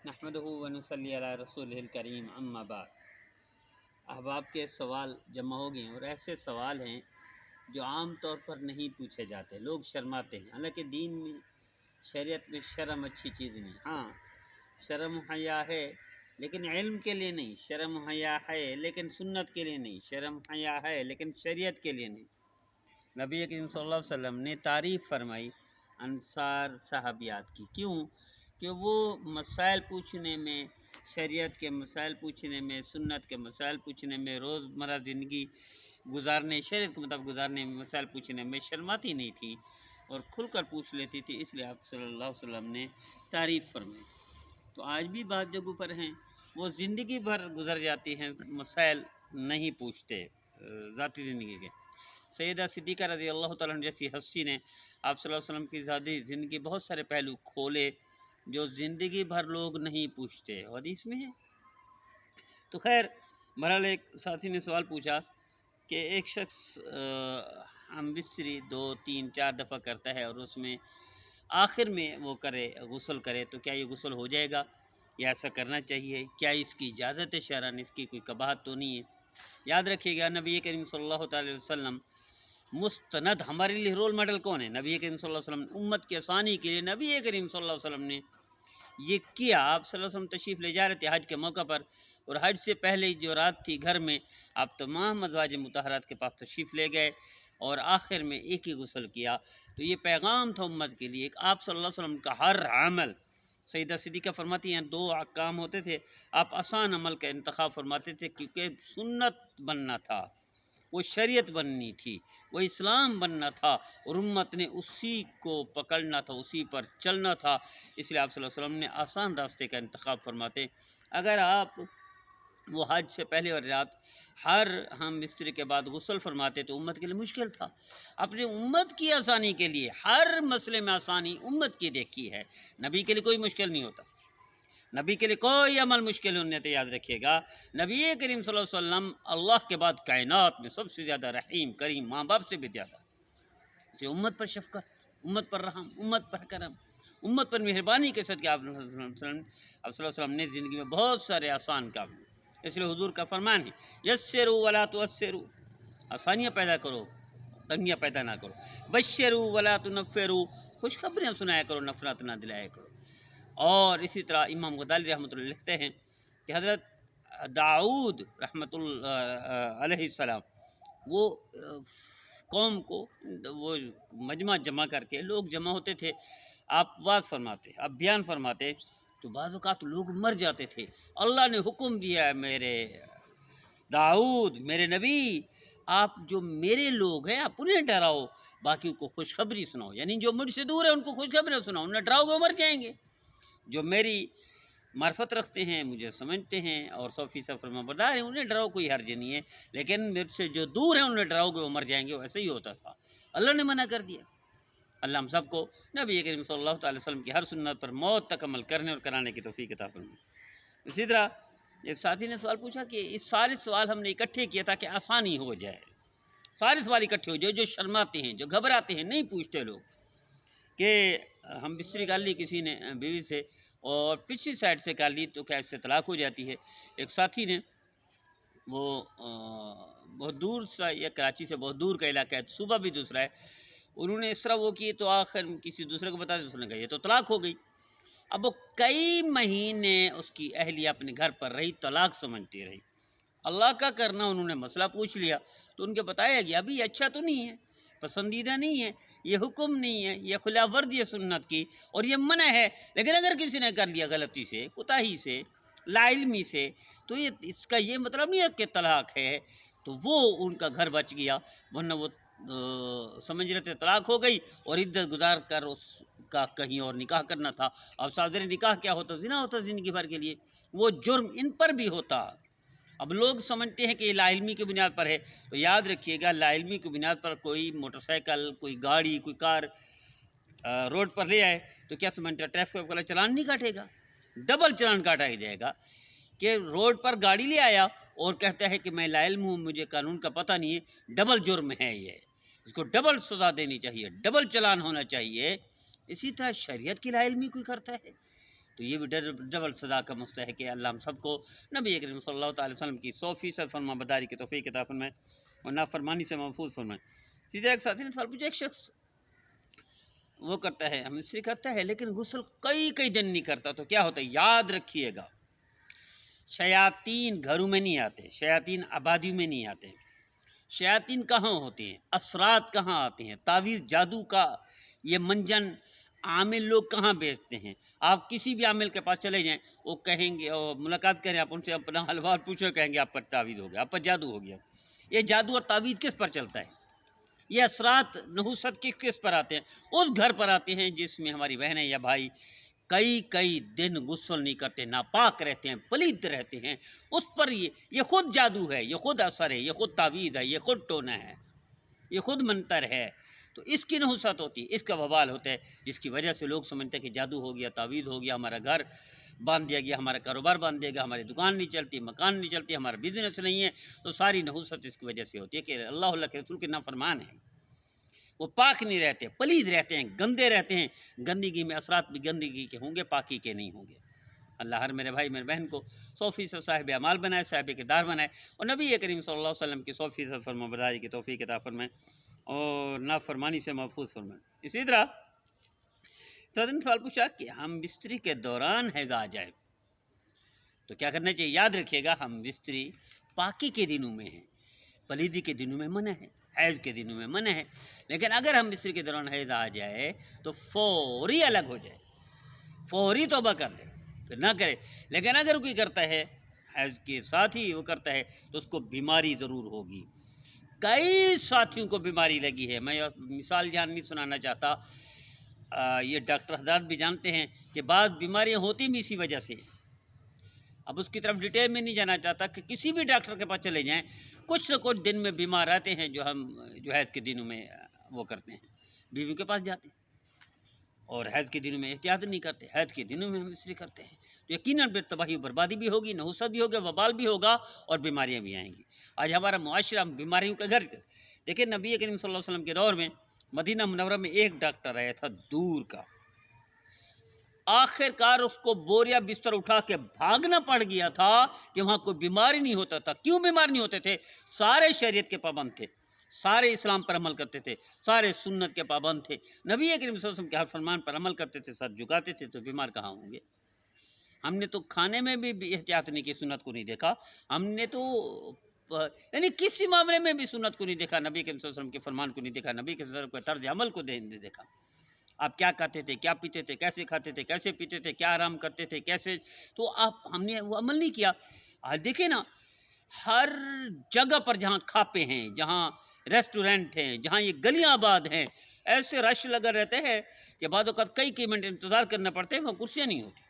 نحمدہ و نصلی علی رسول الکریم اما بعد۔ احباب کے سوال جمع ہو گئے ہیں اور ایسے سوال ہیں جو عام طور پر نہیں پوچھے جاتے، لوگ شرماتے ہیں۔ حالانکہ دین میں، شریعت میں شرم اچھی چیز نہیں۔ ہاں، شرم و حیا ہے لیکن علم کے لیے نہیں، شرم و حیا ہے لیکن سنت کے لیے نہیں، شرم و حیا ہے لیکن شریعت کے لیے نہیں۔ نبی کریم صلی اللہ علیہ وسلم نے تعریف فرمائی انصار صحابیات کی، کیوں کہ وہ مسائل پوچھنے میں، شریعت کے مسائل پوچھنے میں، سنت کے مسائل پوچھنے میں، روزمرہ زندگی گزارنے، شریعت کے مطابق گزارنے میں، مسائل پوچھنے میں شرماتی نہیں تھی اور کھل کر پوچھ لیتی تھی، اس لیے آپ صلی اللہ علیہ وسلم نے تعریف فرمائی۔ تو آج بھی بعض جگہوں پر ہیں وہ زندگی بھر گزر جاتی ہیں، مسائل نہیں پوچھتے ذاتی زندگی کے۔ سیدہ صدیقہ رضی اللہ تعالیٰ عنہ جیسی ہستی نے آپ صلی اللہ علیہ وسلم کی ذاتی زندگی بہت سارے پہلو کھولے جو زندگی بھر لوگ نہیں پوچھتے، حدیث میں ہے۔ تو خیر، بہرحال ایک ساتھی نے سوال پوچھا کہ ایک شخص ہم بستری 2 3 4 دفعہ کرتا ہے اور اس میں آخر میں وہ غسل کرے تو کیا یہ غسل ہو جائے گا یا ایسا کرنا چاہیے؟ کیا اس کی اجازت ہے شرعاً؟ اس کی کوئی قباحت تو نہیں ہے؟ یاد رکھیے گا، نبی کریم صلی اللہ تعالی وسلم مستند، ہمارے لیے رول ماڈل کون ہے؟ نبی کریم صلی اللہ علیہ وسلم۔ امت کی آسانی کے لیے نبی کریم صلی اللہ علیہ وسلم نے یہ کیا۔ آپ صلی اللہ علیہ وسلم تشریف لے جا رہے تھے حج کے موقع پر، اور حج سے پہلے جو رات تھی گھر میں آپ تمام ازواج مطہرات کے پاس تشریف لے گئے اور آخر میں ایک ہی غسل کیا۔ تو یہ پیغام تھا امت کے لیے کہ آپ صلی اللہ علیہ وسلم کا ہر عمل، سیدہ صدیقہ فرماتی ہیں 2 کام ہوتے تھے، آپ آسان عمل کا انتخاب فرماتے تھے کیونکہ سنت بننا تھا، وہ شریعت بننی تھی، وہ اسلام بننا تھا اور امت نے اسی کو پکڑنا تھا، اسی پر چلنا تھا۔ اس لیے آپ صلی اللہ علیہ وسلم نے آسان راستے کا انتخاب فرماتے۔ اگر آپ وہ حج سے پہلے اور رات ہر ہم بستری کے بعد غسل فرماتے تو امت کے لیے مشکل تھا۔ اپنی امت کی آسانی کے لیے ہر مسئلے میں آسانی امت کی دیکھی ہے، نبی کے لیے کوئی مشکل نہیں ہوتا، نبی کے لیے کوئی عمل مشکل نہیں تھا۔ یاد رکھیے گا، نبی کریم صلی اللہ علیہ وسلم اللہ کے بعد کائنات میں سب سے زیادہ رحیم کریم، ماں باپ سے بھی زیادہ، اسے امت پر شفقت، امت پر رحم، امت پر کرم، امت پر مہربانی کے ساتھ کہ آپ صلی اللہ علیہ وسلم نے زندگی میں بہت سارے آسان کام، اس لیے حضور کا فرمان ہے یسروا ولا تعسروا، آسانیاں پیدا کرو، تنگیاں پیدا نہ کرو، بشروا ولا تنفروا، خوشخبریاں سنایا کرو، نفرت نہ دلایا کرو۔ اور اسی طرح امام غزالی رحمۃ اللہ لکھتے ہیں کہ حضرت داؤد رحمۃ اللہ علیہ السلام وہ قوم کو، وہ مجمع جمع کر کے، لوگ جمع ہوتے تھے، آپ واز فرماتے، آپ بیان فرماتے تو بعض اوقات لوگ مر جاتے تھے۔ اللہ نے حکم دیا ہے میرے داؤد، میرے نبی، آپ جو میرے لوگ ہیں آپ انہیں ڈراؤ، باقی کو خوشخبری سناؤ، یعنی جو مجھ سے دور ہے ان کو خوشخبری سناؤ، انہیں ڈراؤ گے وہ مر جائیں گے۔ جو میری معرفت رکھتے ہیں، مجھے سمجھتے ہیں اور 100% فرمانبردار ہیں، انہیں ڈراؤ، کوئی حرج نہیں ہے، لیکن میرے سے جو دور ہیں انہیں ڈراؤ گے وہ مر جائیں گے۔ ویسے ہی ہوتا تھا، اللہ نے منع کر دیا۔ اللہ ہم سب کو نبی کریم صلی اللہ تعالی وسلم کی ہر سنت پر موت تک عمل کرنے اور کرانے کی توفیق عطا فرمائے۔ اسی طرح ایک ساتھی نے سوال پوچھا کہ اس سارے سوال ہم نے اکٹھے کیا تاکہ آسانی ہو جائے، سارے سوال اکٹھے ہو جائے، جو شرماتے ہیں، جو گھبراتے ہیں، نہیں پوچھتے لوگ، کہ ہم بستری کر لی کسی نے بیوی سے اور پچھلی سائڈ سے کر لی تو کیا اس سے طلاق ہو جاتی ہے؟ ایک ساتھی نے، وہ بہت دور سا، یا کراچی سے بہت دور کا علاقہ ہے، صوبہ بھی دوسرا ہے، انہوں نے اس طرح وہ کی تو آخر کسی دوسرے کو بتا دیا، دوسرے نے کہا یہ تو طلاق ہو گئی۔ اب وہ کئی مہینے اس کی اہلیہ اپنے گھر پر رہی، طلاق سمجھتی رہی۔ اللہ کا کرنا انہوں نے مسئلہ پوچھ لیا تو ان کے بتایا گیا ابھی یہ اچھا تو نہیں ہے، پسندیدہ نہیں ہے، یہ حکم نہیں ہے، یہ خلاف ورزی ہے سنت کی اور یہ منع ہے، لیکن اگر کسی نے کر لیا غلطی سے، کوتاہی سے، لا علمی سے، تو یہ اس کا یہ مطلب نہیں ہے کہ طلاق ہے، تو وہ ان کا گھر بچ گیا، ورنہ وہ سمجھ رہے تھے طلاق ہو گئی اور عدت گزار کر اس کا کہیں اور نکاح کرنا تھا۔ اب صادر نکاح کیا ہوتا؟ زنا ہوتا زندگی بھر کے لیے، وہ جرم ان پر بھی ہوتا۔ اب لوگ سمجھتے ہیں کہ یہ لا علمی کی بنیاد پر ہے، تو یاد رکھیے گا لا علمی کی بنیاد پر کوئی موٹر سائیکل، کوئی گاڑی، کوئی کار روڈ پر لے آئے تو کیا سمجھتے ہیں ٹریفک والا چلان نہیں کاٹے گا؟ ڈبل چلان کاٹا جائے گا کہ روڈ پر گاڑی لے آیا اور کہتا ہے کہ میں لا علم ہوں، مجھے قانون کا پتہ نہیں ہے، ڈبل جرم ہے یہ، اس کو ڈبل سزا دینی چاہیے، ڈبل چلان ہونا چاہیے۔ اسی طرح شریعت کی لا علمی کوئی کرتا ہے، تو یہ بھی ڈبل سزا کا مستحق ہے۔ اللہ ہم سب کو نبی کریم صلی اللہ تعالی وسلم کی 100% فرما برداری کی توفیق عطا فرمائے اور نافرمانی سے محفوظ فرمائے۔ سیدھے ایک ساتھی نے سوال پوچھا، ایک شخص وہ کرتا ہے، ہم مصری کرتا ہے لیکن غسل کئی دن نہیں کرتا، تو کیا ہوتا ہے؟ یاد رکھیے گا، شیاطین گھروں میں نہیں آتے، شیاطین آبادیوں میں نہیں آتے، شیاطین کہاں ہوتے ہیں، اثرات کہاں آتے ہیں، تعویذ جادو کا یہ منجن عامل لوگ کہاں بیچتے ہیں؟ آپ کسی بھی عامل کے پاس چلے جائیں، وہ کہیں گے، اور ملاقات کریں آپ ان سے، اپنا حلوہ پوچھو، کہیں گے آپ پر تعویذ ہو گیا، آپ پر جادو ہو گیا۔ یہ جادو اور تعویذ کس پر چلتا ہے؟ یہ اثرات نحوست کس پر آتے ہیں؟ اس گھر پر آتے ہیں جس میں ہماری بہنیں یا بھائی کئی دن غسل نہیں کرتے، ناپاک رہتے ہیں، پلید رہتے ہیں، اس پر یہ خود جادو ہے، یہ خود اثر ہے، یہ خود تعویذ ہے، یہ خود ٹونا ہے، یہ خود منتر ہے۔ تو اس کی نحوست ہوتی ہے، اس کا وبال ہوتا ہے، جس کی وجہ سے لوگ سمجھتے ہیں کہ جادو ہو گیا، تعویذ ہو گیا، ہمارا گھر باندھ دیا گیا، ہمارا کاروبار باندھ دیا گیا، ہماری دکان نہیں چلتی، مکان نہیں چلتی، ہمارا بزنس نہیں ہے۔ تو ساری نحوست اس کی وجہ سے ہوتی ہے کہ اللہ کے رسول کے نافرمان ہیں، وہ پاک نہیں رہتے، پلید رہتے ہیں، گندے رہتے ہیں۔ گندگی میں اثرات بھی گندگی کے ہوں گے، پاکی کے نہیں ہوں گے۔ اللہ ہر میرے بھائی میرے بہن کو 100% صاحب اعمال بنائے، صاحب کردار بنائے، اور نبی کریم صلی اللہ علیہ وسلم کی 100% فرما برداری کی توفیق عطا فرمائے اور نافرمانی سے محفوظ فرمائے۔ اسی طرح صدر نے سوال پوچھا کہ ہم بستری کے دوران حیض آ جائے تو کیا کرنا چاہیے؟ یاد رکھیے گا، ہم بستری پاکی کے دنوں میں ہیں، پلیدی کے دنوں میں منع ہے، حیض کے دنوں میں منع ہے، لیکن اگر ہم بستری کے دوران حیض آ جائے تو فوری الگ ہو جائے، فوری توبہ کر لے، پھر نہ کرے۔ لیکن اگر کوئی کرتا ہے حیض کے ساتھ ہی وہ کرتا ہے تو اس کو بیماری ضرور ہوگی۔ کئی ساتھیوں کو بیماری لگی ہے، میں مثال جان نہیں سنانا چاہتا، یہ ڈاکٹر حضرات بھی جانتے ہیں کہ بعض بیماریاں ہوتی بھی اسی وجہ سے۔ اب اس کی طرف ڈیٹیل میں نہیں جانا چاہتا کہ کسی بھی ڈاکٹر کے پاس چلے جائیں، کچھ نہ کچھ دن میں بیمار رہتے ہیں جو ہم حیض کے دنوں میں وہ کرتے ہیں، بیویوں کے پاس جاتے ہیں اور حیض کے دنوں میں احتیاط نہیں کرتے، حیض کے دنوں میں ہم مصری کرتے ہیں، تو یقیناً پھر تباہی و بربادی بھی ہوگی، نحوست بھی ہوگی، وبال بھی ہوگا اور بیماریاں بھی آئیں گی۔ آج ہمارا معاشرہ بیماریوں کا گھر۔ دیکھیں نبی کریم صلی اللہ علیہ وسلم کے دور میں مدینہ منورہ میں ایک ڈاکٹر آیا تھا دور کا، آخر کار اس کو بوریا بستر اٹھا کے بھاگنا پڑ گیا تھا کہ وہاں کوئی بیماری نہیں ہوتا تھا۔ کیوں بیمار نہیں ہوتے تھے؟ سارے شریعت کے پابند تھے، سارے اسلام پر عمل کرتے تھے، سارے سنت کے پابند تھے، نبی کریم صلی اللہ علیہ وسلم کے ہر فرمان پر عمل کرتے تھے، سر جھکاتے تھے، تو بیمار کہاں ہوں گے؟ ہم نے تو کھانے میں بھی احتیاط نہیں کی، سنت کو نہیں دیکھا، ہم نے تو یعنی کسی معاملے میں بھی سنت کو نہیں دیکھا، نبی کریم صلی اللہ علیہ وسلم کے فرمان کو نہیں دیکھا، نبی کے طرز عمل کو نہیں دیکھا۔ آپ کیا کھاتے تھے، کیا پیتے تھے، کیسے کھاتے تھے، کیسے پیتے تھے، کیا آرام کرتے تھے، کیسے، تو ہم نے وہ عمل نہیں کیا۔ آج دیکھیں نا، ہر جگہ پر جہاں کھاپے ہیں، جہاں ریسٹورنٹ ہیں، جہاں یہ گلیاں آباد ہیں، ایسے رش لگا رہتے ہیں کہ بعد اوقات کئی منٹ انتظار کرنا پڑتے ہیں، وہاں کرسیاں نہیں ہوتی۔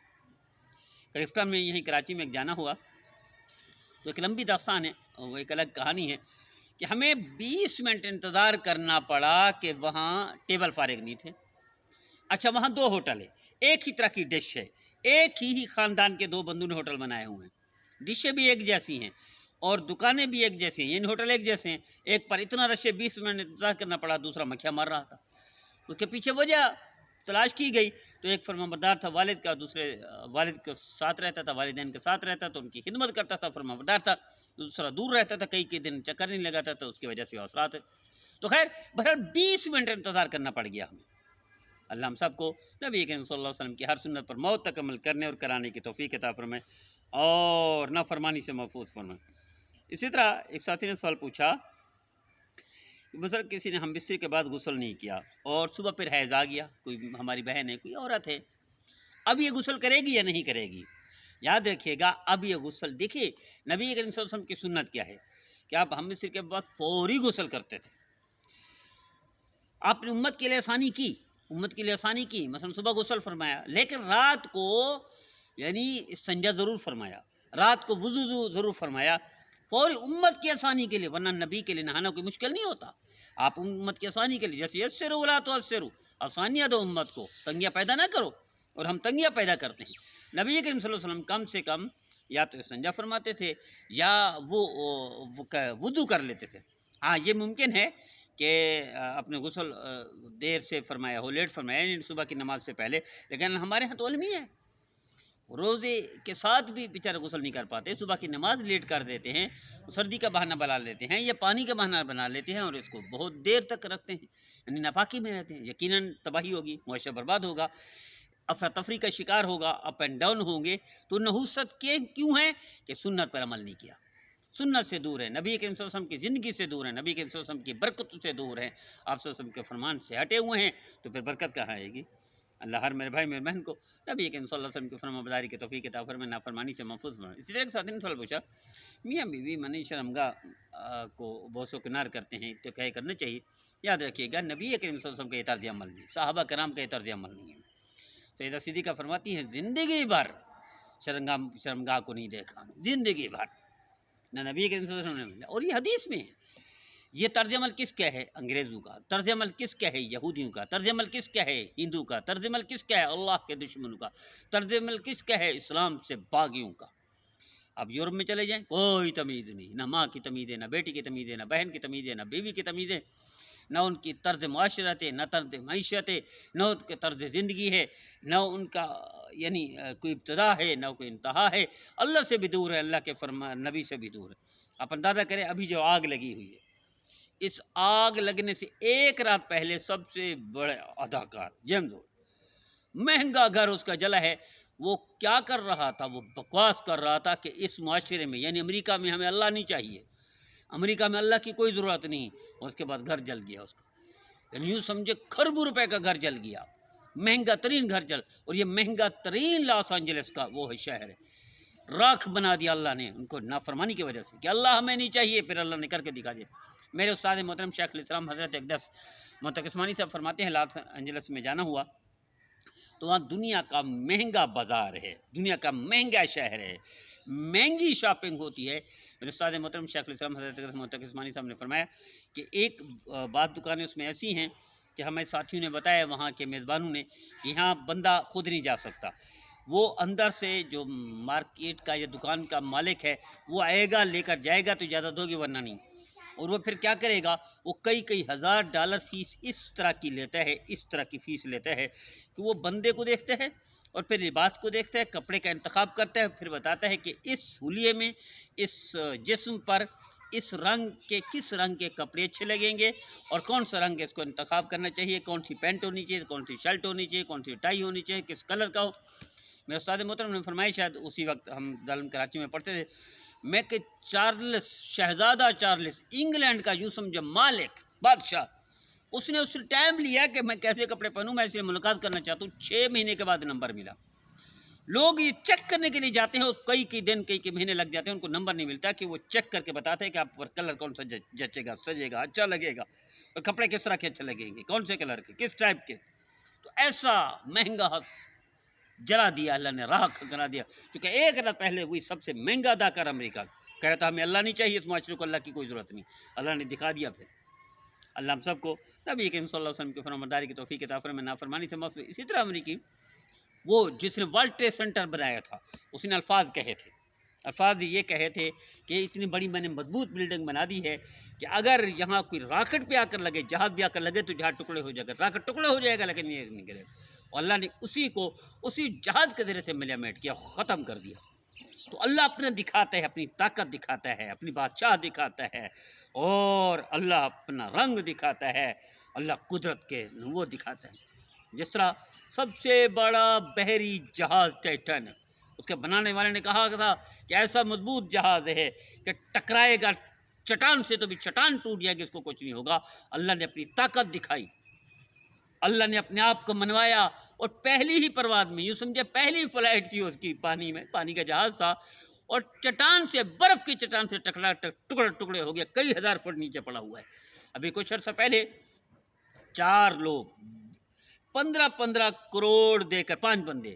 کرفٹا میں یہیں کراچی میں ایک جانا ہوا تو ایک لمبی داستان ہے، وہ ایک الگ کہانی ہے کہ ہمیں 20 منٹ انتظار کرنا پڑا کہ وہاں ٹیبل فارغ نہیں تھے۔ اچھا، وہاں 2 ہوٹل ہے، ایک ہی طرح کی ڈش ہے، ایک ہی خاندان کے 2 بندوں نے ہوٹل بنائے ہوئے ہیں، ڈشیں بھی ایک جیسی ہیں اور دکانیں بھی ایک جیسی ہیں، یعنی ہوٹل ایک جیسے ہیں۔ ایک پر اتنا رش ہے 20 منٹ انتظار کرنا پڑا، دوسرا مکھیاں مار رہا تھا۔ اس کے پیچھے وجہ تلاش کی گئی تو ایک فرمانبردار تھا والد کا، دوسرے والد کے ساتھ رہتا تھا، والدین کے ساتھ رہتا تو ان کی خدمت کرتا تھا، فرمانبردار تھا، دوسرا دور رہتا تھا، کئی دن چکر نہیں لگاتا تھا، اس کی وجہ سے اثرات ہے۔ تو خیر بہرحال 20 منٹ انتظار کرنا پڑ گیا ہمیں۔ اللہ ہم سب کو نبی کریم صلی اللہ علیہ وسلم کی ہر سنت پر موت تک عمل کرنے اور کرانے کی توفیق عطا فرمائے اور نافرمانی سے محفوظ فرمائے۔ اسی طرح ایک ساتھی نے سوال پوچھا کہ بزرگ کسی نے ہم بستری کے بعد غسل نہیں کیا اور صبح پھر حیض آ گیا، کوئی ہماری بہن ہے، کوئی عورت ہے، اب یہ غسل کرے گی یا نہیں کرے گی؟ یاد رکھیے گا، اب یہ غسل، دیکھیے نبی کریم صلی اللہ علیہ وسلم کی سنت کیا ہے کہ آپ ہم بستری کے بعد فوری غسل کرتے تھے۔ آپ نے امت کے لیے آسانی کی، امت کے لیے آسانی کی، مثلا صبح غسل فرمایا، لیکن رات کو یعنی استنجا ضرور فرمایا، رات کو وضو ضرور فرمایا، فوری امت کی آسانی کے لیے، ورنہ نبی کے لیے نہانا کوئی مشکل نہیں ہوتا۔ آپ امت کی آسانی کے لیے جیسے یسروا ولا تعسروا، آسانیاں دو امت کو، تنگیاں پیدا نہ کرو، اور ہم تنگیاں پیدا کرتے ہیں۔ نبی کریم صلی اللہ علیہ وسلم کم سے کم یا تو استنجا فرماتے تھے یا وہ وضو کر لیتے تھے۔ ہاں یہ ممکن ہے کہ اپنے غسل دیر سے فرمایا ہو، لیٹ فرمایا، یعنی صبح کی نماز سے پہلے، لیکن ہمارے ہاں تو علمی ہے، روزے کے ساتھ بھی بیچارے غسل نہیں کر پاتے، صبح کی نماز لیٹ کر دیتے ہیں، سردی کا بہانہ بنا لیتے ہیں یا پانی کا بہانہ بنا لیتے ہیں اور اس کو بہت دیر تک رکھتے ہیں، یعنی ناپاکی میں رہتے ہیں، یقیناً تباہی ہوگی، معاشرہ برباد ہوگا، افراتفری کا شکار ہوگا، اپ اینڈ ڈاؤن ہوں گے۔ تو نحوست کے کیوں ہے کہ سنت پر عمل نہیں کیا، سنت سے دور ہے، نبی کریم صلی اللہ علیہ وسلم کی زندگی سے دور ہے، نبی کریم صلی اللہ علیہ وسلم کی برکت سے دور ہے، آپ صلی اللہ علیہ وسلم کے فرمان سے ہٹے ہوئے ہیں، تو پھر برکت کہاں آئے گی؟ اللہ ہر میرے بھائی میرے بہن کو نبی کریم صلی اللہ علیہ وسلم کی فرما برداری کی توفیق عطا فرمائے، نافرمانی سے محفوظ فرمائے۔ اسی طرح کے ساتھ نے سوال پوچھا، میاں بیوی منی شرمگاہ کو بوس و کنار کرتے ہیں تو کیا کرنا چاہیے؟ یاد رکھیے گا نبی کریم صلی اللہ علیہ وسلم کا یہ طرز عمل نہیں، صحابہ کرام کا یہ طرز عمل نہیں ہے۔ سیدہ صدیقہ فرماتی ہیں زندگی بھر شرمگاہ کو نہیں دیکھا، زندگی بھر نہ نبی کریم صلی اللہ علیہ وسلم نے، اور یہ حدیث میں ہے۔ یہ طرز عمل کس کا ہے؟ انگریزوں کا۔ طرز عمل کس کا ہے؟ یہودیوں کا۔ طرز عمل کس کا ہے؟ ہندو کا۔ طرز عمل کس کا ہے؟ اللہ کے دشمنوں کا۔ طرز عمل کس کا ہے؟ اسلام سے باغیوں کا۔ اب یورپ میں چلے جائیں، کوئی تمیز نہیں، نہ ماں کی تمیز ہے، نہ بیٹی کی تمیز ہے، نہ بہن کی تمیز ہے، نہ بیوی کی تمیز ہے، نہ ان کی طرز معاشرت ہے، نہ طرز معیشت ہے، نہ ان کے طرز زندگی ہے، نہ ان کا یعنی کوئی ابتدا ہے، نہ کوئی انتہا ہے۔ اللہ سے بھی دور ہے، اللہ کے نبی سے بھی دور ہے۔ آپ اندازہ کریں ابھی جو آگ لگی ہوئی ہے، اس آگ لگنے سے ایک رات پہلے سب سے بڑے اداکار جیمز مہنگا گھر اس کا جلا ہے، وہ کیا کر رہا تھا؟ وہ بکواس کر رہا تھا کہ اس معاشرے میں یعنی امریکہ میں ہمیں اللہ نہیں چاہیے، امریکہ میں اللہ کی کوئی ضرورت نہیں، اور اس کے بعد گھر جل گیا اس کا، یعنی یوں سمجھے کھربوں روپے کا گھر جل گیا، مہنگا ترین گھر جل، اور یہ مہنگا ترین لاس اینجلس کا وہ ہے شہر ہے، راکھ بنا دیا اللہ نے ان کو نافرمانی کی وجہ سے کہ اللہ ہمیں نہیں چاہیے، پھر اللہ نے کر کے دکھا دیا۔ میرے استاد محترم شیخ الاسلام حضرت اقدس مطلق عثمانی صاحب فرماتے ہیں لاس اینجلس میں جانا ہوا تو وہاں دنیا کا مہنگا بازار ہے، دنیا کا مہنگا شہر ہے، مہنگی شاپنگ ہوتی ہے۔ میرے استاد محترم شیخ الاسلام حضرت اقدس مطلق عثمانی صاحب نے فرمایا کہ ایک بعض دکانیں اس میں ایسی ہیں کہ ہمیں ساتھیوں نے بتایا وہاں کے میزبانوں نے کہ یہاں بندہ خود نہیں جا سکتا، وہ اندر سے جو مارکیٹ کا یا دکان کا مالک ہے وہ آئے گا لے کر جائے گا تو اجازت ہوگی ورنہ نہیں، اور وہ پھر کیا کرے گا؟ وہ کئی ہزار ڈالر فیس اس طرح کی لیتا ہے، اس طرح کی فیس لیتا ہے کہ وہ بندے کو دیکھتا ہے اور پھر لباس کو دیکھتا ہے، کپڑے کا انتخاب کرتا ہے، پھر بتاتا ہے کہ اس حلیے میں اس جسم پر اس رنگ کے کس رنگ کے کپڑے اچھے لگیں گے اور کون سا رنگ اس کو انتخاب کرنا چاہیے، کون سی پینٹ ہونی چاہیے، کون سی شرٹ ہونی چاہیے، کون سی ٹائی ہونی چاہیے، کس کلر کا ہو۔ میرے استاد محترم نے فرمایا، شاید اسی وقت ہم دارالعلوم کراچی میں پڑھتے تھے، میں کہ چارلس شہزادہ چارلس انگلینڈ کا یوں سمجھے مالک بادشاہ، اس نے اس ٹائم لیا کہ میں کیسے کپڑے پہنوں، میں اس لیے ملاقات کرنا چاہتا ہوں، 6 مہینے کے بعد نمبر ملا۔ لوگ یہ چیک کرنے کے لیے جاتے ہیں، کئی دن کئی مہینے لگ جاتے ہیں، ان کو نمبر نہیں ملتا کہ وہ چیک کر کے بتاتے ہیں کہ آپ پر کلر کون سا جچے گا، سجے گا، اچھا لگے گا، اور کپڑے کس طرح کے اچھے لگیں گے، کون سے کلر کے، کس ٹائپ کے۔ تو ایسا مہنگا جلا دیا اللہ نے، راکھ کرا دیا، کیونکہ ایک رات پہلے وہی سب سے مہنگا اداکار امریکہ کہہ رہا تھا ہمیں اللہ نہیں چاہیے، اس معاشرے کو اللہ کی کوئی ضرورت نہیں، اللہ نے دکھا دیا۔ پھر اللہ ہم سب کو نبی کریم صلی اللہ علیہ وسلم کی فرمانبرداری کی توفیق عطا فرمائے، نافرمانی سے محفوظ۔ اسی طرح امریکی وہ جس نے ورلڈ ٹریڈ سینٹر بنایا تھا، اس نے الفاظ کہے تھے، الفاظ یہ کہے تھے کہ اتنی بڑی میں نے مضبوط بلڈنگ بنا دی ہے کہ اگر یہاں کوئی راکٹ پہ آ کر لگے، جہاز بھی آ کر لگے تو جہاز ٹکڑے ہو جائے گا، راکٹ ٹکڑے ہو جائے گا لیکن یہ نہیں گرے گا۔ اور اللہ نے اسی کو اسی جہاز کے ذریعے سے ملیامیٹ کیا، ختم کر دیا۔ تو اللہ اپنا دکھاتا ہے، اپنی طاقت دکھاتا ہے، اپنی بادشاہ دکھاتا ہے، اور اللہ اپنا رنگ دکھاتا ہے، اللہ قدرت کے وہ دکھاتا ہے۔ جس طرح سب سے بڑا بحری جہاز ٹائٹینک، اس کے بنانے والے نے کہا تھا کہ ایسا مضبوط جہاز ہے کہ ٹکرائے گا چٹان سے تو بھی چٹان ٹوٹ جائے گی، اس کو کچھ نہیں ہوگا۔ اللہ نے اپنی طاقت دکھائی، اللہ نے اپنے آپ کو منوایا، اور پہلی ہی پرواز میں یوں سمجھے پہلی فلائٹ تھی اس کی، پانی میں، پانی کا جہاز تھا، اور چٹان سے، برف کی چٹان سے ٹکڑے ٹکڑے ہو گیا، کئی ہزار فٹ نیچے پڑا ہوا ہے۔ ابھی کچھ عرصہ پہلے 4 لوگ 15 کروڑ دے کر، 5 بندے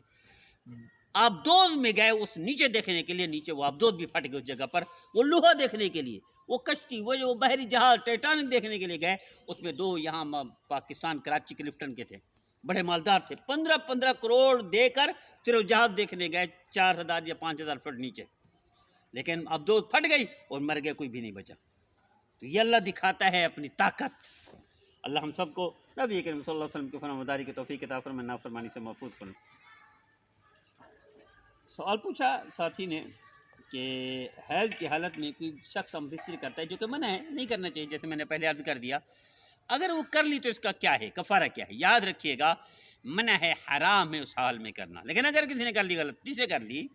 آبدوز میں گئے اس نیچے دیکھنے کے لیے، نیچے وہ آبدوز بھی پھٹ گئے اس جگہ پر، وہ لوہا دیکھنے کے لیے، وہ کشتی، وہ جو بحری جہاز ٹائٹینک دیکھنے کے لیے گئے، اس میں 2 یہاں پاکستان کراچی کے لفٹن کے تھے، بڑے مالدار تھے، 15 کروڑ دے کر پھر وہ جہاز دیکھنے گئے 4000 یا 5000 فٹ نیچے، لیکن آبدوز پھٹ گئی اور مر گئے، کوئی بھی نہیں بچا۔ تو یہ اللہ دکھاتا ہے اپنی طاقت۔ اللہ ہم سب کو نبی کریم صلی اللہ علیہ وسلم کی فرمانبرداری کی توفیق عطا فرمائے، نافرمانی سے محفوظ فرمائے۔ سوال پوچھا ساتھی نے کہ حیض کی حالت میں کوئی شخص ہم بستری کرتا ہے جو کہ منع ہے، نہیں کرنا چاہیے، جیسے میں نے پہلے عرض کر دیا، اگر وہ کر لی تو اس کا کیا ہے، کفارہ کیا ہے؟ یاد رکھیے گا منع ہے، حرام ہے اس حال میں کرنا، لیکن اگر کسی نے کر لی، غلطی سے کر لی،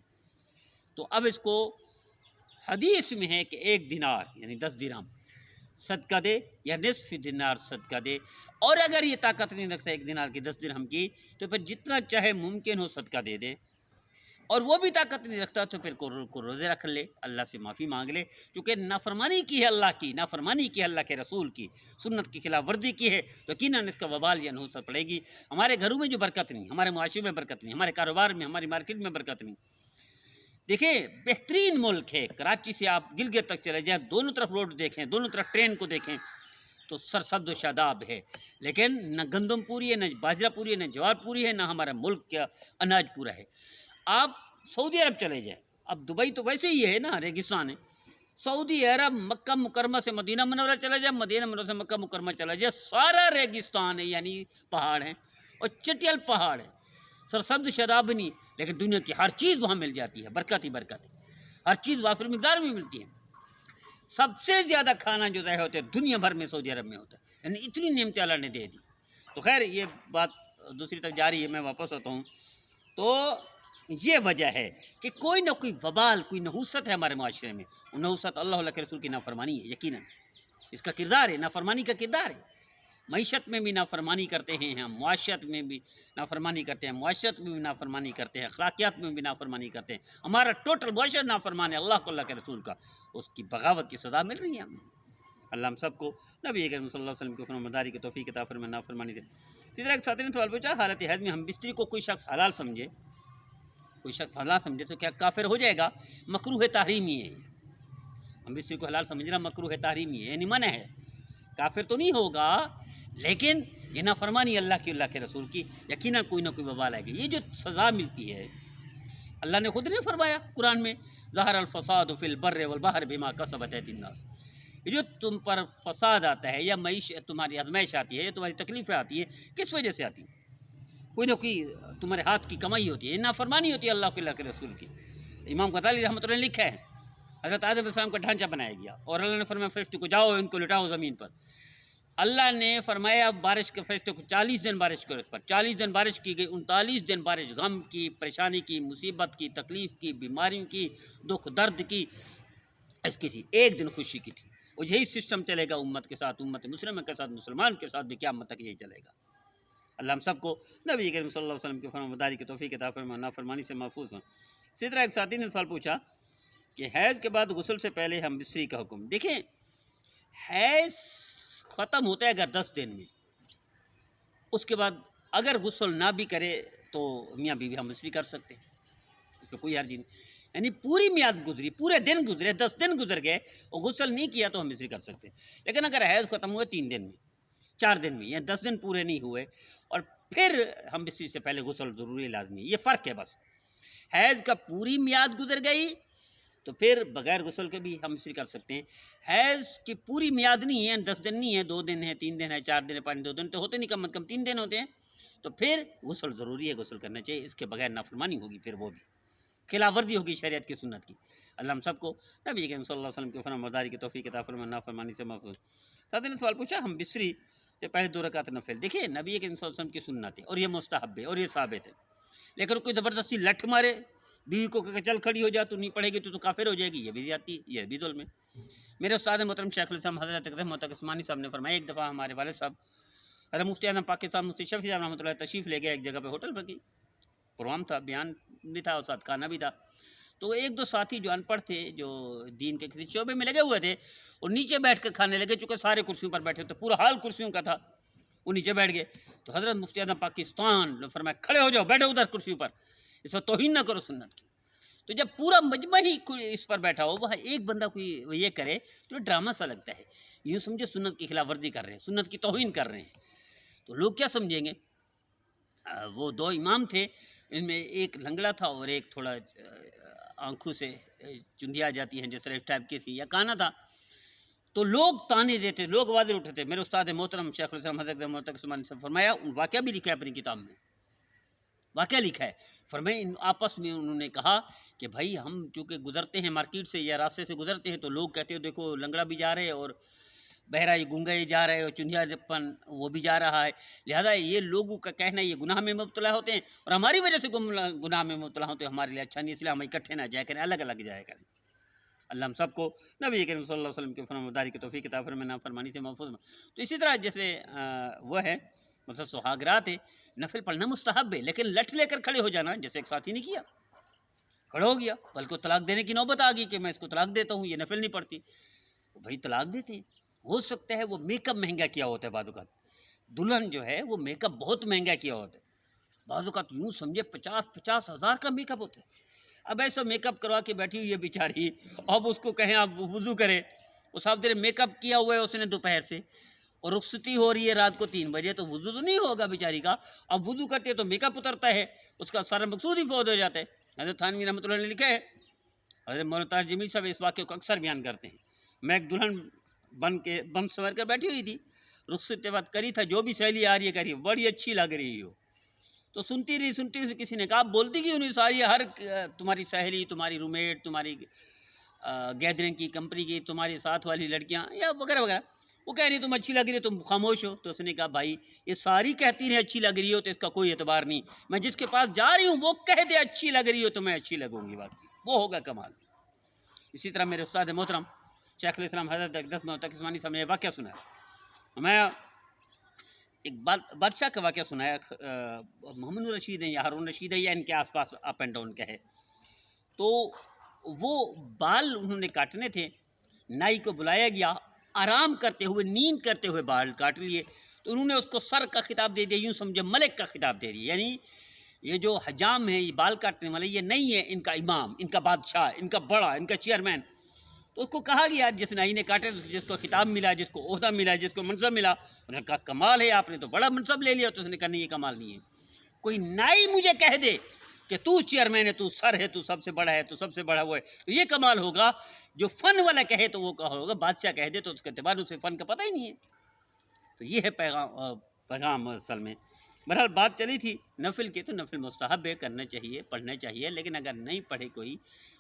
تو اب اس کو حدیث میں ہے کہ 1 دینار یعنی 10 درہم صدقہ دے یا نصف دینار صدقہ دے، اور اگر یہ طاقت نہیں رکھتا 1 دینار کی 10 درہم کی تو پھر جتنا چاہے ممکن ہو صدقہ دے دے، اور وہ بھی طاقت نہیں رکھتا تو پھر کو روزے رکھ لے، اللہ سے معافی مانگ لے، کیونکہ نافرمانی کی ہے اللہ کی، نافرمانی کی ہے اللہ کے رسول کی، سنت کی خلاف ورزی کی ہے، یقیناً اس کا وبال یا نحوست پڑے گی۔ ہمارے گھروں میں جو برکت نہیں، ہمارے معاشرے میں برکت نہیں، ہمارے کاروبار میں، ہماری مارکیٹ میں برکت نہیں۔ دیکھیں بہترین ملک ہے، کراچی سے آپ گلگت تک چلے جائیں، دونوں طرف روڈ دیکھیں، دونوں طرف ٹرین کو دیکھیں تو سرسبز و شاداب ہے، لیکن نہ گندم پوری ہے، نہ باجرہ پوری ہے، نہ جوار پوری ہے، نہ ہمارا ملک کا اناج پورا ہے۔ آپ سعودی عرب چلے جائیں، اب دبئی تو ویسے ہی ہے نا، ریگستان ہے، سعودی عرب مکہ مکرمہ سے مدینہ منورہ چلا جائے، مدینہ منورہ سے مکہ مکرمہ چلا جائے، سارا ریگستان ہے، یعنی پہاڑ ہیں اور چٹیل پہاڑ ہے، سرسبز شاداب نہیں، لیکن دنیا کی ہر چیز وہاں مل جاتی ہے، برکت ہی برکت ہے، ہر چیز وافر مقدار میں ملتی ہے۔ سب سے زیادہ کھانا جو ضائع ہوتا ہے دنیا بھر میں سعودی عرب میں ہوتا ہے، یعنی اتنی نعمتیں اللہ نے دے دی۔ تو خیر یہ بات دوسری طرف جاری ہے، میں واپس آتا ہوں۔ تو یہ وجہ ہے کہ کوئی نہ کوئی وبال، کوئی نحوست ہے ہمارے معاشرے میں، وہ نحوست اللہ کے رسول کی نافرمانی ہے، یقیناً اس کا کردار ہے، نافرمانی کا کردار ہے۔ معیشت میں بھی نافرمانی کرتے ہیں ہم، معاشرت میں بھی نافرمانی کرتے ہیں، معاشرت میں بھی نافرمانی کرتے ہیں، اخلاقیات میں بھی نافرمانی کرتے ہیں، ہمارا ٹوٹل معاشرہ نافرمان ہے اللہ کو، اللہ کے رسول کا، اس کی بغاوت کی سزا مل رہی ہے ہمیں۔ اللہ ہم سب کو نبی کریم صلی اللہ علیہ وسلم کی فرمانبرداری کی توفیق عطا فرمائے، نافرمانی دے۔ اسی طرح ایک ساتھی نے سوال پوچھا، حالت حیض میں ہم بستری کو کوئی شخص حلال سمجھے، کوئی شخص حلال سمجھے تو کیا کافر ہو جائے گا؟ مکروہ تحریمی ہے، ہم بستری کو حلال سمجھنا مکروہ تحریمی ہے، یعنی منع ہے، کافر تو نہیں ہوگا، لیکن یہ نافرمانی اللہ کی، اللہ کے رسول کی، یقیناً کوئی نہ کوئی وبال آئے گی۔ یہ جو سزا ملتی ہے اللہ نے خود نے فرمایا قرآن میں، ظہر الفساد فی البر والبحر بما کسبت ایدی الناس، یہ جو تم پر فساد آتا ہے یا معیشت تمہاری آزمائش آتی ہے یا تمہاری تکلیفیں آتی ہیں، کس وجہ سے آتی ہیں؟ کوئی نہ کوئی تمہارے ہاتھ کی کمائی ہوتی ہے، یہ نافرمانی ہوتی ہے اللہ کے، اللہ کے رسول کی۔ امام غزالی رحمۃ اللہ نے لکھا ہے، حضرت آدم علیہ السلام کا ڈھانچہ بنایا گیا اور اللہ نے فرمایا فرشتے کو جاؤ ان کو لٹاؤ زمین پر، اللہ نے فرمایا بارش کے فرشتے کو 40 دن بارش کرو اس پر، 40 دن بارش کی گئی، 39 دن بارش غم کی، پریشانی کی، مصیبت کی، تکلیف کی، بیماریوں کی، دکھ درد کی، اس کی تھی، 1 دن خوشی کی تھی۔ اور یہی سسٹم چلے گا امت کے ساتھ، امت مسلمہ کے ساتھ، مسلمان کے ساتھ بھی قیامت تک یہی چلے گا۔ اللہ ہم سب کو نبی کریم صلی اللہ علیہ وسلم کی فرمانبرداری کی توفیق عطا فرمائے، نافرمانی سے محفوظ ہوں۔ اسی طرح ایک ساتھی نے سوال پوچھا کہ حیض کے بعد غسل سے پہلے ہم بستری کا حکم۔ دیکھیں حیض ختم ہوتا ہے اگر 10 دن میں، اس کے بعد اگر غسل نہ بھی کرے تو میاں بیوی ہم بستری کر سکتے ہیں، اس میں کوئی حرج نہیں، یعنی پوری میعاد گزری، پورے دن گزرے، 10 دن گزر گئے اور غسل نہیں کیا تو ہم بستری کر سکتے ہیں۔ لیکن اگر حیض ختم ہوئے 3 دن میں، 4 دن میں، یا 10 دن پورے نہیں ہوئے اور پھر ہم بستری سے پہلے غسل ضروری لازمی ہے، یہ فرق ہے بس۔ حیض کا پوری میعاد گزر گئی تو پھر بغیر غسل کے بھی ہم بستری کر سکتے ہیں۔ حیض کی پوری میعاد نہیں ہے، 10 دن نہیں ہے، 2 دن ہے، 3 دن ہے، 4 دن ہے، 5 2 دن تو ہوتے نہیں، کم از کم 3 دن ہوتے ہیں، تو پھر غسل ضروری ہے، غسل کرنا چاہیے، اس کے بغیر نافرمانی ہوگی، پھر وہ بھی خلاف ورزی ہوگی شریعت کی، سنت کی۔ اللہ ہم سب کو نبی کریم صلی اللہ علیہ وسلم کی فرمانبرداری کی توفیق عطا فرمائے، نافرمانی سے محفوظ۔ ساتھ نے سوال پوچھا ہم بستری سے پہلے 2 رکعت نفل، دیکھیے نبی کریم صلی اللہ علیہ وسلم کی سنت ہے اور یہ مستحب ہے اور یہ ثابت ہے، لیکن کوئی زبردستی لٹھ مارے بیوی کو کہ چل کھڑی ہو جا، تو نہیں پڑھے گی تو کافر ہو جائے گی، یہ بھی زیادتی، یہ بھی ظلم ہے۔ میرے استاد محترم شیخ الاسلام حضرت رحمۃ اللہ عثمانی صاحب نے فرمایا، ایک دفعہ ہمارے والد صاحب حضرت مفتی اعظم پاکستان مفتی شفیع صاحب رحمۃ اللہ تشریف لے گئے ایک جگہ پہ، ہوٹل پر کی پروگرام تھا، بیان بھی تھا اور ساتھ کھانا بھی تھا، تو 1 2 ساتھی جو ان پڑھ تھے، جو دین کے کسی شعبے میں لگے ہوئے تھے، اور نیچے بیٹھ کر کھانے لگے، چونکہ سارے کرسیوں پر بیٹھے تھے، پورا حال کرسیوں کا تھا، وہ نیچے بیٹھ گئے، تو حضرت مفتی اعظم پاکستان نے فرمایا کھڑے ہو جاؤ، بیٹھو ادھر کرسیوں پر، اس پر توہین نہ کرو سنت کی۔ تو جب پورا مجمع ہی اس پر بیٹھا ہو، وہاں ایک بندہ کوئی یہ کرے تو ڈرامہ سا لگتا ہے، یوں سمجھے سنت کی خلاف ورزی کر رہے ہیں، سنت کی توہین کر رہے ہیں، تو لوگ کیا سمجھیں گے؟ وہ 2 امام تھے، ان میں ایک لنگڑا تھا اور ایک تھوڑا آنکھوں سے چندی آ جاتی ہیں جس طرح اس ٹائپ کی تھی، یا کانا تھا، تو لوگ تانے دیتے، لوگ آوازیں اٹھاتے۔ میرے استاد محترم شیخ الاسلام حضرت محترم عثمانی سے فرمایا، ان واقعہ بھی لکھا ہے اپنی کتاب میں، واقعہ لکھا ہے. فرمائے آپس میں انہوں نے کہا کہ بھائی ہم چونکہ گزرتے ہیں مارکیٹ سے یا راستے سے گزرتے ہیں تو لوگ کہتے ہیں دیکھو لنگڑا بھی جا رہے ہیں اور بہرا یہ گونگا یہ جا رہا ہے اور چنیا پن وہ بھی جا رہا ہے، لہذا یہ لوگوں کا کہنا یہ گناہ میں مبتلا ہوتے ہیں اور ہماری وجہ سے گناہ میں مبتلا ہوتے ہیں، ہمارے لیے اچھا نہیں، اس لیے ہم اکٹھے نہ جایا کریں، الگ الگ جایا کریں. اللہ ہم سب کو نبی کریم صلی اللہ علیہ وسلم کے فرمانبرداری کی توفیق عطا فرمائے، نافرمانی سے محفوظ. تو اسی طرح جیسے وہ ہے مثلا سہاگرات ہے، نفل پڑھنا مستحب ہے، لیکن لٹ لے کر کھڑے ہو جانا جیسے ایک ساتھی نے کیا، کھڑا ہو گیا بلکہ طلاق دینے کی نوبت آ گئی کہ میں اس کو طلاق دیتا ہوں، یہ نفل نہیں پڑتی. بھائی طلاق دیتے ہیں، ہو سکتا ہے وہ میک اپ مہنگا کیا ہوتا ہے، بعض اوقات دلہن جو ہے وہ میک اپ بہت مہنگا کیا ہوتا ہے، بعض اوقات یوں سمجھے 50,000 کا میک اپ ہوتا ہے. اب ایسا میک اپ کروا کے بیٹھی ہوئی ہے بیچاری، اب اس کو کہیں آپ وضو کرے، وہ صاحب تیرے میک اپ کیا ہوا ہے اس نے دوپہر سے اور رخصتی ہو رہی ہے رات کو 3 بجے، تو وضو تو نہیں ہوگا بیچاری کا. اب وضو کرتے تو میک اپ اترتا ہے، اس کا سارا مقصود ہی فوت ہو جاتا ہے. حضرت تھانوی رحمۃ اللہ نے لکھا ہے، حضرت مولانا طاہر جمیل صاحب اس واقعے کو اکثر بیان کرتے ہیں. میں ایک دلہن بن سنور کر بیٹھی ہوئی تھی، رخصت کے بعد کری تھا جو بھی سہیلی آ رہی ہے کری، بڑی اچھی لگ رہی ہو، تو سنتی رہی کسی نے کہا بولتی کیوں نہیں ساری، ہر تمہاری سہیلی، تمہاری رومیٹ، تمہاری گیدرنگ کی کمپنی کی تمہاری ساتھ والی لڑکیاں یا وغیرہ وغیرہ، وہ کہہ رہی تم اچھی لگ رہی ہو، تم خاموش ہو. تو اس نے کہا بھائی یہ ساری کہتی رہے اچھی لگ رہی ہو تو اس کا کوئی اعتبار نہیں، میں جس کے پاس جا رہی ہوں وہ کہہ دے اچھی لگ رہی ہو تو میں اچھی لگوں گی، بات وہ ہوگا کمال. اسی طرح میرے استاد محترم شیخ الاسلام حضرت اقدس محمد عثمانی صاحب نے واقعہ سنایا. میں ایک بادشاہ کا واقعہ سنایا، محمد رشید ہیں یا ہارون رشید ہے یا ان کے آس پاس اپ اینڈ ڈاؤن کا ہے. تو وہ بال انہوں نے کاٹنے تھے، نائی کو بلایا گیا، آرام کرتے ہوئے نیند کرتے ہوئے بال کاٹ لیے. تو انہوں نے اس کو سر کا خطاب دے دیا، یوں سمجھے ملک کا خطاب دے دیا، یعنی یہ جو حجام ہے یہ بال کاٹنے والے یہ نہیں ہے ان کا امام، ان کا بادشاہ، ان کا بڑا، ان کا چیئرمین. تو اس کو کہا گیا جس نائی نے کاٹے جس کو خطاب ملا، جس کو عہدہ ملا، جس کو منصب ملا، انہوں نے کہا کمال ہے آپ نے تو بڑا منصب لے لیا. تو اس نے کہا نہیں یہ کمال نہیں ہے، کوئی نائی مجھے کہہ دے کہ تو چیئرمین ہے، تو سر ہے، تو سب سے بڑا ہے، تو سب سے بڑا وہ ہے، تو یہ کمال ہوگا. جو فن والا کہے تو وہ کہا ہوگا، بادشاہ کہہ دے تو اس کے اعتبار اسے فن کا پتہ ہی نہیں ہے. تو یہ ہے پیغام اصل میں. بہرحال بات چلی تھی نفل کی، تو نفل مستحب ہے، کرنا چاہیے، پڑھنا چاہیے، لیکن اگر نہیں پڑھے کوئی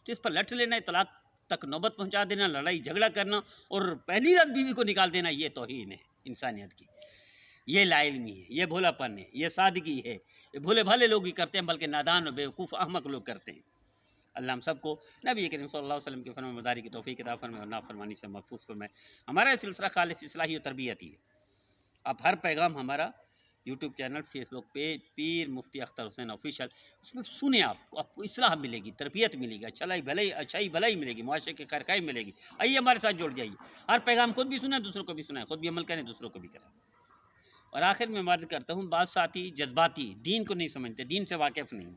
تو اس پر لٹ لینا، طلاق تک نوبت پہنچا دینا، لڑائی جھگڑا کرنا اور پہلی رات بیوی کو نکال دینا، یہ توہین ہے انسانیت کی، یہ لا علمی ہے، یہ بھولا پن ہے، یہ سادگی ہے، یہ بھولے بھالے لوگ ہی کرتے ہیں، بلکہ نادان و بیوقوف احمق لوگ کرتے ہیں. اللہ ہم سب کو نبی کریم صلی اللہ علیہ وسلم کے فرمانبرداری کی توفیق عطا فرمائے اور نافرمانی سے محفوظ فرمائے. ہمارا سلسلہ خالص اصلاحی و تربیتی ہے. آپ ہر پیغام ہمارا یوٹیوب چینل، فیس بک پیج پیر مفتی اختر حسین آفیشیل، اس میں سنیں، آپ کو اصلاح ملے گی، تربیت ملے گی، اچھائی بھلائی ملے گی، معاشرے کی خیرخواہی ملے گی. آئیے ہمارے ساتھ جڑ جائیے، ہر پیغام خود بھی سنیں، دوسروں کو بھی سنائیں، خود بھی عمل کریں، دوسروں کو بھی کریں. اور آخر میں عرض کرتا ہوں، بعض ساتھی جذباتی دین کو نہیں سمجھتے، دین سے واقف نہیں،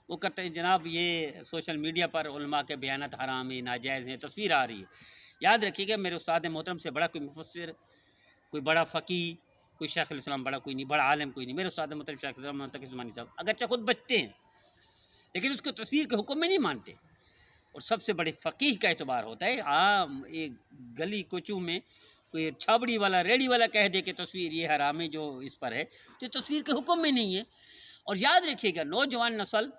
وہ کرتے ہیں جناب یہ سوشل میڈیا پر علماء کے بیانات حرام ہیں، ناجائز ہیں، تصویر آ رہی ہے. یاد رکھیے گا میرے استاد محترم سے بڑا کوئی مفسر، کوئی بڑا فقیہ، کوئی شیخ الاسلام بڑا کوئی نہیں، بڑا عالم کوئی نہیں. میرے استاد محترم شیخ الاسلام محمد عثمانی صاحب اگرچہ خود بچتے ہیں لیکن اس کو تصویر کے حکم میں نہیں مانتے. اور سب سے بڑے فقیہ کا اعتبار ہوتا ہے. عام ایک گلی کوچوں میں کوئی چھابڑی والا، ریڑی والا کہہ دے کہ تصویر یہ حرام ہے جو اس پر ہے، تو تصویر کے حکم میں نہیں ہے. اور یاد رکھیے گا نوجوان نسل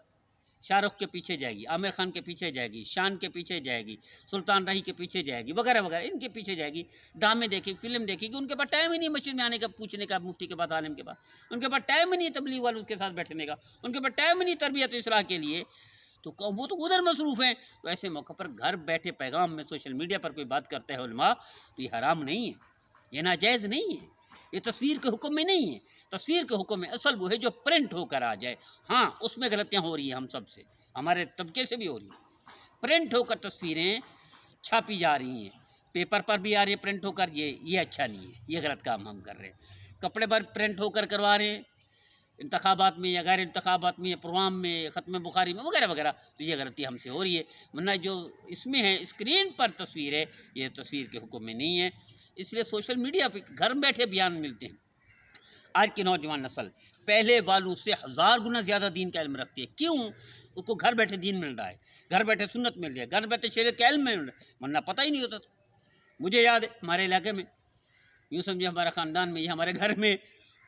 شاہ رخ کے پیچھے جائے گی، عامر خان کے پیچھے جائے گی، شان کے پیچھے جائے گی، سلطان راہی کے پیچھے جائے گی، وغیرہ وغیرہ، ان کے پیچھے جائے گی، ڈرامے دیکھے، فلم دیکھے گی. ان کے پاس ٹائم ہی نہیں مسجد میں آنے کا، پوچھنے کا، مفتی کے پاس، عالم کے پاس. ان کے پاس ٹائم ہی نہیں تبلیغ والوں کے ساتھ بیٹھنے کا، ان کے پاس ٹائم ہی نہیں تربیت و اصلاح کے لیے، تو وہ تو ادھر مصروف ہیں. تو ایسے موقع پر گھر بیٹھے پیغام میں سوشل میڈیا پر کوئی بات کرتا ہے علماء، تو یہ حرام نہیں ہے، یہ ناجائز نہیں ہے، یہ تصویر کے حکم میں نہیں ہے. تصویر کے حکم میں اصل وہ ہے جو پرنٹ ہو کر آ جائے. ہاں اس میں غلطیاں ہو رہی ہیں، ہم سب سے، ہمارے طبقے سے بھی ہو رہی ہیں. پرنٹ ہو کر تصویریں چھاپی جا رہی ہیں، پیپر پر بھی آ رہی ہیں پرنٹ ہو کر، یہ اچھا نہیں ہے، یہ غلط کام ہم کر رہے ہیں. کپڑے پر پرنٹ ہو کر کروا رہے ہیں انتخابات میں یا غیر انتخابات میں یا پروگرام میں، ختم بخاری میں، وغیرہ وغیرہ، تو یہ غلطی ہم سے ہو رہی ہے. ورنہ جو اس میں ہے اسکرین پر تصویر ہے، یہ تصویر کے حکم میں نہیں ہے. اس لیے سوشل میڈیا پہ گھر بیٹھے بیان ملتے ہیں. آج کی نوجوان نسل پہلے والوں سے 1000 گنا زیادہ دین کا علم رکھتی ہے. کیوں؟ اس کو گھر بیٹھے دین مل رہا ہے، گھر بیٹھے سنت مل رہی ہے، گھر بیٹھے شریعت کا علم مل رہا ہے، ورنہ پتہ ہی نہیں ہوتا تھا. مجھے یاد ہے ہمارے علاقے میں، یوں سمجھے ہمارا خاندان میں یا ہمارے گھر میں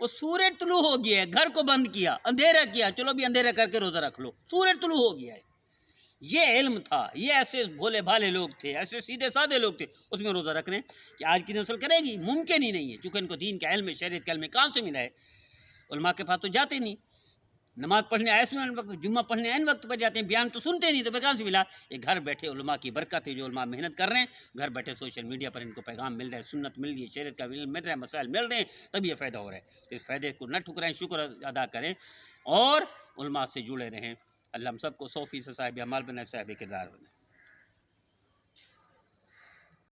وہ سورج طلوع ہو گیا ہے، گھر کو بند کیا، اندھیرا کیا، چلو بھی اندھیرا کر کے روزہ رکھ لو، سورج طلوع ہو گیا ہے۔ یہ علم تھا، یہ ایسے بھولے بھالے لوگ تھے، ایسے سیدھے سادے لوگ تھے، اس میں روزہ رکھنے کہ آج کی نسل کرے گی؟ ممکن ہی نہیں ہے، چونکہ ان کو دین کا علم، شریعت کا علم کہاں سے ملا ہے؟ علماء کے پاس تو جاتے نہیں، نماز پڑھنے آئے سن وقت، جمعہ پڑھنے عین وقت پر جاتے ہیں، بیان تو سنتے نہیں، تو پھر کہاں سے ملا؟ یہ گھر بیٹھے علماء کی برکت ہے، جو علماء محنت کر رہے ہیں، گھر بیٹھے سوشل میڈیا پر ان کو پیغام مل رہا ہے، سنت مل رہی ہے، شریعت کا علم مل رہا ہے، مسائل مل رہے ہیں، تب یہ فائدہ ہو رہا ہے۔ اس فائدے کو نہ ٹھکرائیں، شکر ادا کریں اور علماء سے جڑے رہیں۔ اللہ ہم سب کو 100% صاحب اعمال بنائے، صاحب کردار بنائے۔